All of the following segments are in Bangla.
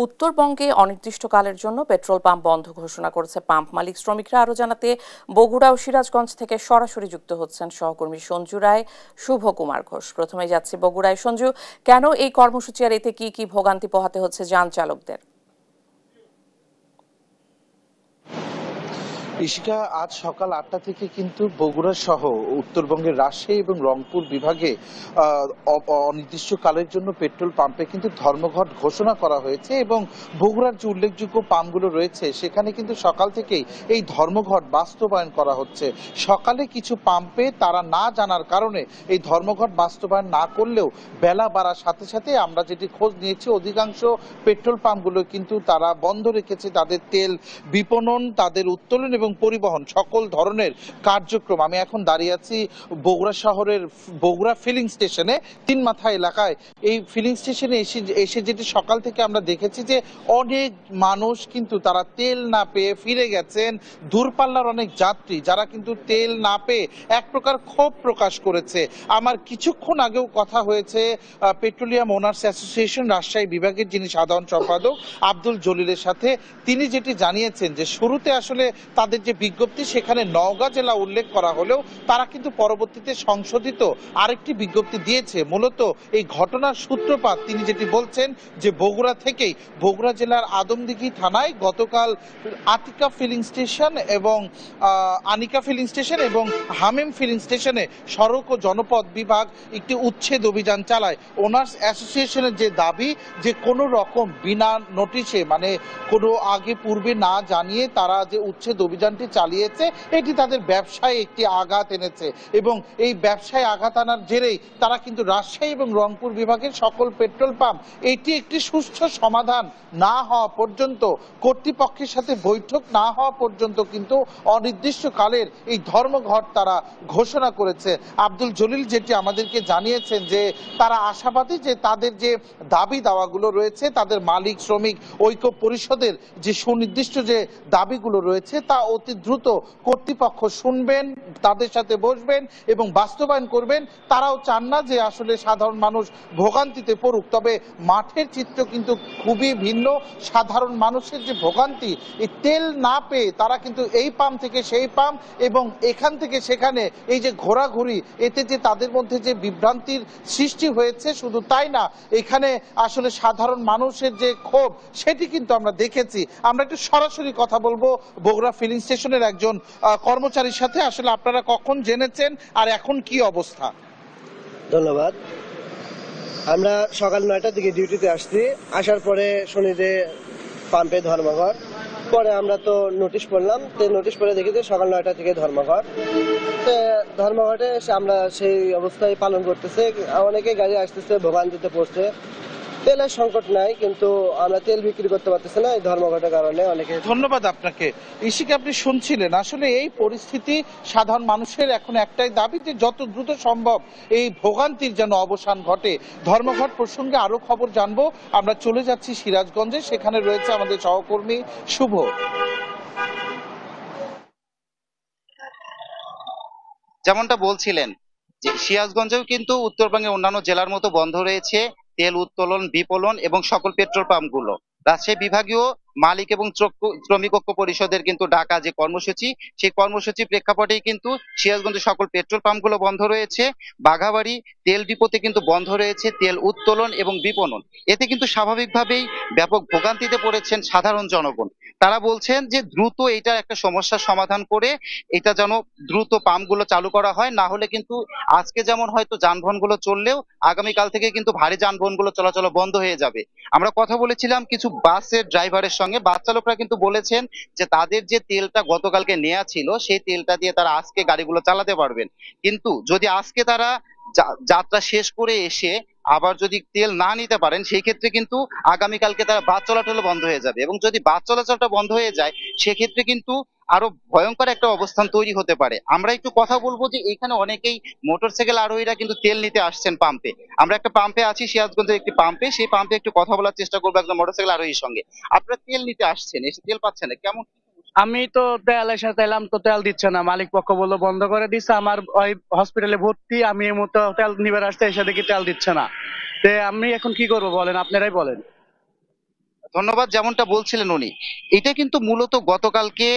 উত্তরবঙ্গে অনির্দিষ্টকালের জন্য পেট্রোল পাম্প বন্ধ ঘোষণা করেছে পাম্প মালিক শ্রমিকরা। আরও জানাতে বগুড়া ও সিরাজগঞ্জ থেকে সরাসরি যুক্ত হচ্ছেন সহকর্মী সঞ্জু রায়, শুভ কুমার ঘোষ। প্রথমে যাচ্ছি বগুড়ায়। সঞ্জু, কেন এই কর্মসূচি আর এতে কি কি ভোগান্তি পোহাতে হচ্ছে যান চালকদের? ইশিকা, আজ সকাল ৮টা থেকে কিন্তু বগুড়া সহ উত্তরবঙ্গের রাজশাহী এবং রংপুর বিভাগে অনির্দিষ্টকালের জন্য পেট্রোল পাম্পে কিন্তু ধর্মঘট ঘোষণা করা হয়েছে এবং বগুড়ার যে উল্লেখযোগ্য পাম্পগুলো রয়েছে সেখানে কিন্তু সকাল থেকেই এই ধর্মঘট বাস্তবায়ন করা হচ্ছে। সকালে কিছু পাম্পে তারা না জানার কারণে এই ধর্মঘট বাস্তবায়ন না করলেও বেলা বাড়ার সাথে সাথে আমরা যেটি খোঁজ নিয়েছি অধিকাংশ পেট্রোল পাম্পগুলো কিন্তু তারা বন্ধ রেখেছে তাদের তেল বিপণন, তাদের উত্তোলন এবং পরিবহন সকল ধরনের কার্যক্রম। আমি এখন দাঁড়িয়ে আছি বগুড়া শহরের বগুড়া ফিলিং স্টেশনে, তিন মাথা এলাকায়। এই ফিলিং স্টেশনে এসে যেটি সকাল থেকে আমরা দেখেছি যে অনেক মানুষ কিন্তু তারা তেল না পেয়ে ফিরে গেছেন। দূরপাল্লার অনেক যাত্রী যারা কিন্তু তেল না পেয়ে এক প্রকার ক্ষোভ প্রকাশ করেছে। আমার কিছুক্ষণ আগেও কথা হয়েছে পেট্রোলিয়াম ওনার্স অ্যাসোসিয়েশন রাজশাহী বিভাগের যিনি সাধারণ সম্পাদক আব্দুল জলিলের সাথে। তিনি যেটি জানিয়েছেন যে শুরুতে আসলে তাদের যে বিজ্ঞপ্তি সেখানে নওগাঁ জেলা উল্লেখ করা হলেও তারা কিন্তু পরবর্তীতে সংশোধিত আরেকটি বিজ্ঞপ্তি দিয়েছে। মূলত এই ঘটনার সূত্রপাত তিনি যেটি বলছেন যে বগুড়া জেলার আদমদিঘি থানায় গতকাল আতিকা ফিলিং স্টেশন এবং আনিকা ফিলিং স্টেশন এবং হামিম ফিলিং স্টেশনে সড়ক ও জনপথ বিভাগ একটি উচ্ছেদ অভিযান চালায়। ওনার্স অ্যাসোসিয়েশনের যে দাবি যে কোনো রকম বিনা নোটিশে, মানে কোনো আগে পূর্বে না জানিয়ে তারা যে উচ্ছেদ অভিযানটি চালিয়েছে এটি তাদের ব্যবসায় একটি আঘাত এনেছে এবং এই ব্যবসায় আঘাত আনার জেরেই তারা কিন্তু রাজশাহী এবং রংপুর বিভাগের সকল পেট্রোল পাম্প এটি একটি সুষ্ঠু সমাধান না হওয়া পর্যন্ত, কর্তৃপক্ষের সাথে বৈঠক না হওয়া পর্যন্ত কিন্তু অনির্দিষ্টকালের এই ধর্মঘট তারা ঘোষণা করেছে। আব্দুল জলিল যেটি আমাদেরকে জানিয়েছেন যে তারা আশাবাদী যে তাদের যে দাবি দাওয়াগুলো রয়েছে, তাদের মালিক শ্রমিক ঐক্য পরিষদের যে সুনির্দিষ্ট যে দাবিগুলো রয়েছে তা অতি দ্রুত কর্তৃপক্ষ শুনবেন, তাদের সাথে বসবেন এবং বাস্তবায়ন করবেন। তারাও চান না যে আসলে সাধারণ মানুষ ভোগান্তিতে পড়ুক। তবে মাঠের চিত্র কিন্তু খুবই ভিন্ন। সাধারণ মানুষের যে ভোগান্তি, এই তেল না পেয়ে তারা কিন্তু এই পাম্প থেকে সেই পাম্প এবং এখান থেকে সেখানে এই যে ঘোরাঘুরি, এতে যে তাদের মধ্যে যে বিভ্রান্তির সৃষ্টি হয়েছে শুধু তাই না, এখানে আসলে সাধারণ মানুষের যে ক্ষোভ সেটি কিন্তু আমরা দেখেছি। আমরা একটু সরাসরি কথা বলবো বগুড়া ফিলিং স্টেশনের একজন কর্মচারীর সাথে। আসলে আপনারা কখন জেনেছেন আর এখন কি অবস্থা? ধন্যবাদ। আমরা সকাল 9টার দিকে ডিউটিতে আসছি। আসার পরে শুনি যে পাম্পে ধর্মঘট। পরে আমরা তো নোটিশ পড়লাম, নোটিশ পড়ে দেখি যে সকাল 9টা থেকে ধর্মঘট। ধর্মঘটে এসে আমরা সেই অবস্থায় পালন করতেছে। অনেকে গাড়ি আসতেছে, ভোগান্তিতে পড়ছে। তেলের সংকট নাই, কিন্তু আমরা তেল বিক্রি করতে পারতেছি না এই ধর্মঘটের কারণে। অনেকে ধন্যবাদ আপনাকে। ইশিকা, আপনি শুনছিলেন আসলে এই পরিস্থিতি সাধারণ মানুষের এখন একটাই দাবি যে যত দ্রুত সম্ভব এই ভোগান্তির যেন অবসান ঘটে। ধর্মঘট প্রসঙ্গে আরো খবর জানবো। আমরা চলে যাচ্ছি সিরাজগঞ্জে, সেখানে রয়েছে আমাদের সহকর্মী শুভ। যেমনটা বলছিলেন যে সিরাজগঞ্জেও কিন্তু উত্তরবঙ্গের অন্যান্য জেলার মতো বন্ধ রয়েছে তেল উত্তোলন, বিপণন এবং সকল পেট্রোল পাম্পগুলো। রাজশাহী বিভাগীয় মালিক এবং শ্রমিক ঐক্য পরিষদের কিন্তু ডাকা যে কর্মসূচি, সেই কর্মসূচির প্রেক্ষাপটেই কিন্তু সিরাজগঞ্জের সকল পেট্রোল পাম্পগুলো বন্ধ রয়েছে। বাঘাবাড়ি তেল ডিপোতে কিন্তু বন্ধ রয়েছে তেল উত্তোলন এবং বিপণন। এতে কিন্তু স্বাভাবিকভাবেই ব্যাপক ভোগান্তিতে পড়েছেন সাধারণ জনগণ। তারা বলছেন যে দ্রুত এটা একটা সমস্যার সমাধান করে এটা যেন দ্রুত পাম্পগুলো চালু করা হয়, না হলে কিন্তু আজকে যেমন হয়তো যানবাহনগুলো চললেও আগামীকাল থেকে কিন্তু ভারী যানবাহনগুলো চলাচল বন্ধ হয়ে যাবে। আমরা কথা বলেছিলাম কিছু বাসের ড্রাইভারের সঙ্গে, বাস চালকরা কিন্তু বলেছেন যে তাদের যে তেলটা গতকালকে নেওয়া ছিল সেই তেলটা দিয়ে তারা আজকে গাড়িগুলো চালাতে পারবেন, কিন্তু যদি আজকে তারা যাত্রা শেষ করে এসে আবার যদি তেল না নিতে পারেন সেই ক্ষেত্রে কিন্তু আগামীকালকে তারা বাস চলাচল বন্ধ হয়ে যাবে, এবং যদি বাস চলাচলটা বন্ধ হয়ে যায় সেক্ষেত্রে কিন্তু আরো ভয়ঙ্কর একটা অবস্থান তৈরি হতে পারে। আমরা একটু কথা বলবো যে এখানে অনেকেই মোটরসাইকেল আরোহীরা কিন্তু তেল নিতে আসছেন পাম্পে। আমরা একটা পাম্পে আছি, সিরাজগঞ্জের একটি পাম্পে, সেই পাম্পে একটু কথা বলার চেষ্টা করবো একজন মোটরসাইকেল আরোহীর সঙ্গে। আপনারা তেল নিতে আসছেন, এসে তেল পাচ্ছেন না, কেমন? আমি তো তেল এসে তেলাম, তো তেল দিচ্ছে না। মালিক পক্ষ বললো বন্ধ করে দিচ্ছে। আমার ওই হসপিটালে ভর্তি, আমি এই মুহূর্তে তেল নিবার আসতে এসে দেখি তেল দিচ্ছে না। আমি এখন কি করবো বলেন, আপনারাই বলেন। ধন্যবাদ। যেমনটা বলছিলেন উনি, এটা কিন্তু মূলত গতকালকে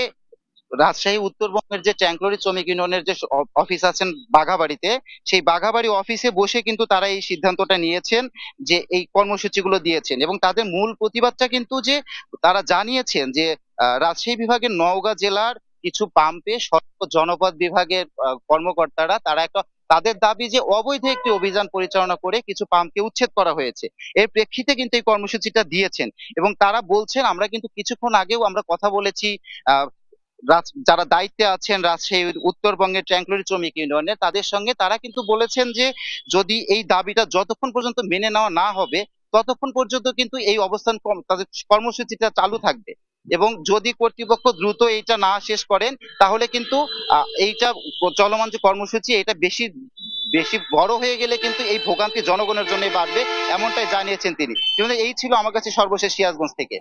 রাজশাহী উত্তরবঙ্গের যে ট্যাঙ্কলরি শ্রমিক ইউনিয়নের যে অফিস আছেন বাঘাবাড়িতে, সেই বাঘাবাড়ি অফিসে বসে কিন্তু তারা এই সিদ্ধান্তটা নিয়েছেন, যে এই কর্মসূচিগুলো দিয়েছেন। এবং তাদের মূল প্রতিবাদটা কিন্তু যে তারা জানিয়েছেন যে রাজশাহী বিভাগের নওগাঁ জেলার কিছু পাম্পে সড়ক ও জনপথ বিভাগের কর্মকর্তারা তারা একটা তাদের দাবি যে অবৈধ একটি অভিযান পরিচালনা করে কিছু পাম্পকে উচ্ছেদ করা হয়েছে। এর প্রেক্ষিতে কিন্তু এই কর্মসূচিটা দিয়েছেন। এবং তারা বলছেন, আমরা কিন্তু কিছুক্ষণ আগেও আমরা কথা বলেছি আহ যারা দায়িত্বে আছেন রাজশাহী উত্তরবঙ্গের ট্যাঙ্কলরি শ্রমিক ইউনিয়নের, তাদের সঙ্গে তারা কিন্তু বলেছেন যে যদি এই দাবিটা যতক্ষণ পর্যন্ত মেনে নেওয়া না হবে ততক্ষণ পর্যন্ত কিন্তু এই অবস্থান তাদের কর্মসূচিটা চালু থাকবে। এবং যদি কর্তৃপক্ষ দ্রুত এইটা না শেষ করেন তাহলে কিন্তু এইটা চলমান যে কর্মসূচি এটা বেশি বেশি বড় হয়ে গেলে কিন্তু এই ভোগান্তি জনগণের জন্য বাড়বে, এমনটাই জানিয়েছেন তিনি। কিন্তু এই ছিল আমার কাছে সর্বশেষ সিরাজগঞ্জ থেকে।